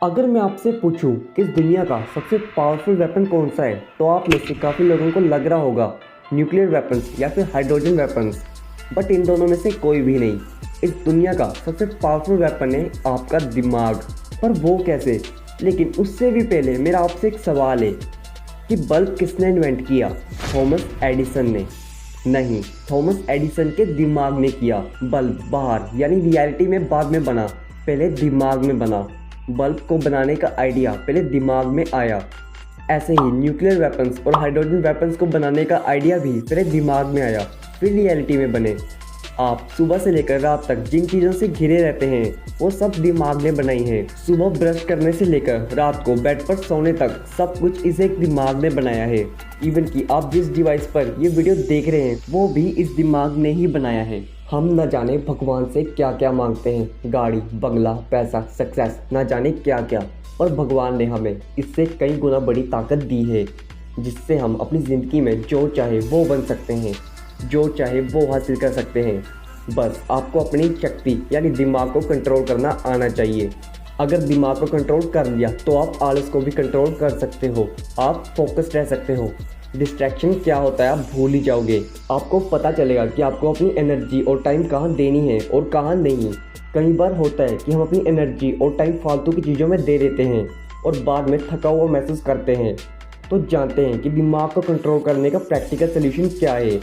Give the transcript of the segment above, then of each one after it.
अगर मैं आपसे पूछूं कि इस दुनिया का सबसे पावरफुल वेपन कौन सा है तो आप में से काफ़ी लोगों को लग रहा होगा न्यूक्लियर वेपन्स या फिर हाइड्रोजन वेपन्स। बट इन दोनों में से कोई भी नहीं। इस दुनिया का सबसे पावरफुल वेपन है आपका दिमाग। पर वो कैसे? लेकिन उससे भी पहले मेरा आपसे एक सवाल है कि बल्ब किसने इन्वेंट किया? थॉमस एडिसन ने? नहीं, थॉमस एडिसन के दिमाग ने किया। बल्ब बाहर यानी रियलिटी में बाद में बना, पहले दिमाग में बना। बल्ब को बनाने का आइडिया पहले दिमाग में आया। ऐसे ही न्यूक्लियर वेपन्स और हाइड्रोजन वेपन्स को बनाने का आइडिया भी पहले दिमाग में आया, फिर रियलिटी में बने। आप सुबह से लेकर रात तक जिन चीज़ों से घिरे रहते हैं वो सब दिमाग ने बनाई हैं। सुबह ब्रश करने से लेकर रात को बेड पर सोने तक सब कुछ इसे एक दिमाग ने बनाया है। इवन कि आप जिस डिवाइस पर ये वीडियो देख रहे हैं वो भी इस दिमाग ने ही बनाया है। हम न जाने भगवान से क्या क्या मांगते हैं, गाड़ी, बंगला, पैसा, सक्सेस, न जाने क्या क्या, और भगवान ने हमें इससे कई गुना बड़ी ताकत दी है जिससे हम अपनी ज़िंदगी में जो चाहे वो बन सकते हैं, जो चाहे वो हासिल कर सकते हैं। बस आपको अपनी शक्ति यानी दिमाग को कंट्रोल करना आना चाहिए। अगर दिमाग को कंट्रोल कर लिया तो आप आलस को भी कंट्रोल कर सकते हो, आप फोकस्ड रह सकते हो। डिस्ट्रैक्शन क्या होता है आप भूल ही जाओगे। आपको पता चलेगा कि आपको अपनी एनर्जी और टाइम कहाँ देनी है और कहाँ नहीं। कई बार होता है कि हम अपनी एनर्जी और टाइम फालतू की चीज़ों में दे देते हैं और बाद में थका हुआ महसूस करते हैं। तो जानते हैं कि दिमाग को कंट्रोल करने का प्रैक्टिकल सोल्यूशन क्या है।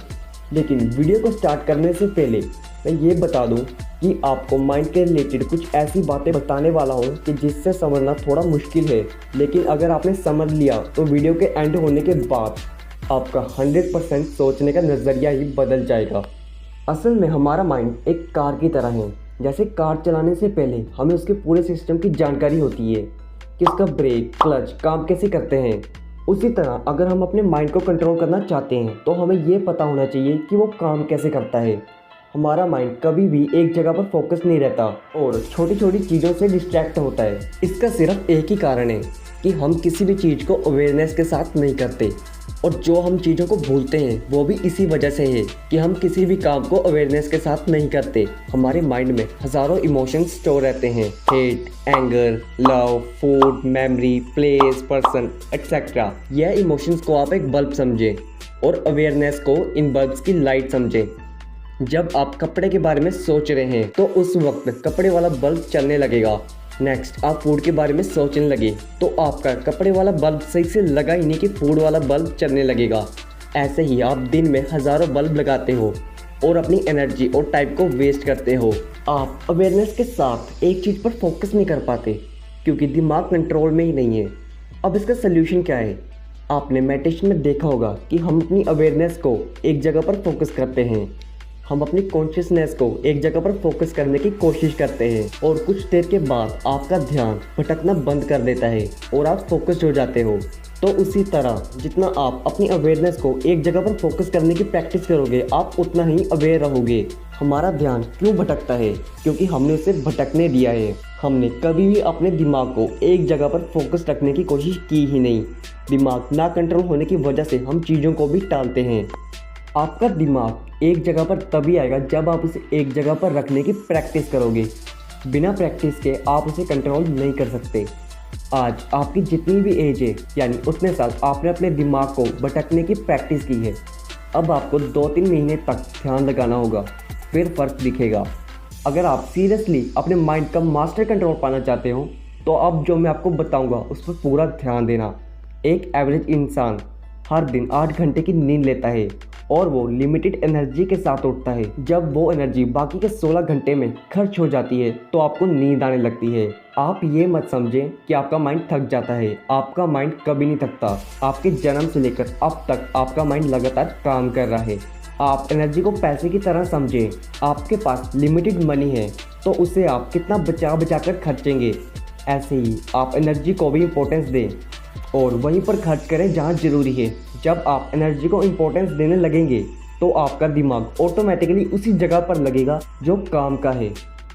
लेकिन वीडियो को स्टार्ट करने से पहले मैं ये बता दूं कि आपको माइंड के रिलेटेड कुछ ऐसी बातें बताने वाला हूं कि जिससे समझना थोड़ा मुश्किल है, लेकिन अगर आपने समझ लिया तो वीडियो के एंड होने के बाद आपका 100% सोचने का नज़रिया ही बदल जाएगा। असल में हमारा माइंड एक कार की तरह है। जैसे कार चलाने से पहले हमें उसके पूरे सिस्टम की जानकारी होती है कि इसका ब्रेक, क्लच काम कैसे करते हैं। उसी तरह अगर हम अपने माइंड को कंट्रोल करना चाहते हैं तो हमें ये पता होना चाहिए कि वो काम कैसे करता है। हमारा माइंड कभी भी एक जगह पर फोकस नहीं रहता और छोटी छोटी चीज़ों से डिस्ट्रैक्ट होता है। इसका सिर्फ एक ही कारण है कि हम किसी भी चीज़ को अवेयरनेस के साथ नहीं करते, और जो हम चीज़ों को भूलते हैं वो भी इसी वजह से है कि हम किसी भी काम को अवेयरनेस के साथ नहीं करते। हमारे माइंड में हज़ारों इमोशंस स्टोर रहते हैं, hate, anger, love, food, memory, place, person, etcetera. यह इमोशंस को आप एक बल्ब समझें और अवेयरनेस को इन बल्ब्स की लाइट समझें। जब आप कपड़े के बारे में सोच रहे हैं तो उस वक्त कपड़े वाला बल्ब चलने लगेगा। नेक्स्ट आप फूड के बारे में सोचने लगे तो आपका कपड़े वाला बल्ब सही से लगा ही नहीं कि फूड वाला बल्ब चलने लगेगा। ऐसे ही आप दिन में हज़ारों बल्ब लगाते हो और अपनी एनर्जी और टाइम को वेस्ट करते हो। आप अवेयरनेस के साथ एक चीज़ पर फोकस नहीं कर पाते क्योंकि दिमाग कंट्रोल में ही नहीं है। अब इसका सल्यूशन क्या है? आपने मेडिटेशन में देखा होगा कि हम अपनी अवेयरनेस को एक जगह पर फोकस करते हैं, हम अपनी कॉन्शियसनेस को एक जगह पर फोकस करने की कोशिश करते हैं और कुछ देर के बाद आपका ध्यान भटकना बंद कर देता है और आप फोकस्ड हो जाते हो। तो उसी तरह जितना आप अपनी अवेयरनेस को एक जगह पर फोकस करने की प्रैक्टिस करोगे आप उतना ही अवेयर रहोगे। हमारा ध्यान क्यों भटकता है? क्योंकि हमने उसे भटकने दिया है। हमने कभी भी अपने दिमाग को एक जगह पर फोकस रखने की कोशिश की ही नहीं। दिमाग ना कंट्रोल होने की वजह से हम चीज़ों को भी टालते हैं। आपका दिमाग एक जगह पर तभी आएगा जब आप उसे एक जगह पर रखने की प्रैक्टिस करोगे। बिना प्रैक्टिस के आप उसे कंट्रोल नहीं कर सकते। आज आपकी जितनी भी एज है यानी उतने साल आपने अपने दिमाग को भटकने की प्रैक्टिस की है। अब आपको 2-3 महीने तक ध्यान लगाना होगा, फिर फ़र्क दिखेगा। अगर आप सीरियसली अपने माइंड का मास्टर कंट्रोल पाना चाहते हो तो अब जो मैं आपको बताऊंगा उस पर पूरा ध्यान देना। एक एवरेज इंसान हर दिन 8 घंटे की नींद लेता है और वो लिमिटेड एनर्जी के साथ उठता है। जब वो एनर्जी बाकी के 16 घंटे में खर्च हो जाती है तो आपको नींद आने लगती है। आप ये मत समझें कि आपका माइंड थक जाता है। आपका माइंड कभी नहीं थकता। आपके जन्म से लेकर अब तक आपका माइंड लगातार काम कर रहा है। आप एनर्जी को पैसे की तरह समझें। आपके पास लिमिटेड मनी है तो उसे आप कितना बचा बचा कर खर्चेंगे। ऐसे ही आप एनर्जी को भी इम्पोर्टेंस दें और वहीं पर खर्च करें जहाँ ज़रूरी है। जब आप एनर्जी को इम्पोर्टेंस देने लगेंगे तो आपका दिमाग ऑटोमेटिकली उसी जगह पर लगेगा जो काम का है।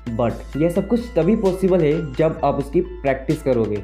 बट यह सब कुछ तभी पॉसिबल है जब आप उसकी प्रैक्टिस करोगे।